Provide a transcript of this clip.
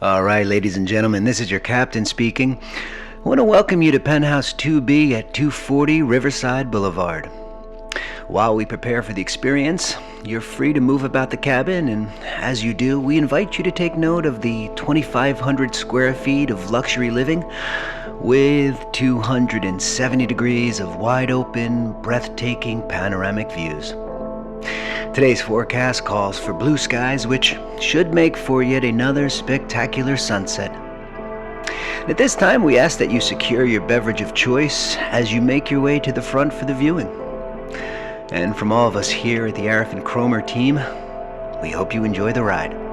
All right, ladies and gentlemen, this is your captain speaking. I want to welcome you to Penthouse 2B at 240 Riverside Boulevard. While we prepare for the experience, you're free to move about the cabin, and as you do, we invite you to take note of the 2,500 square feet of luxury living with 270 degrees of wide open, breathtaking panoramic views. Today's forecast calls for blue skies, which should make for yet another spectacular sunset. At this time, we ask that you secure your beverage of choice as you make your way to the front for the viewing. And from all of us here at the ckromer team, we hope you enjoy the ride.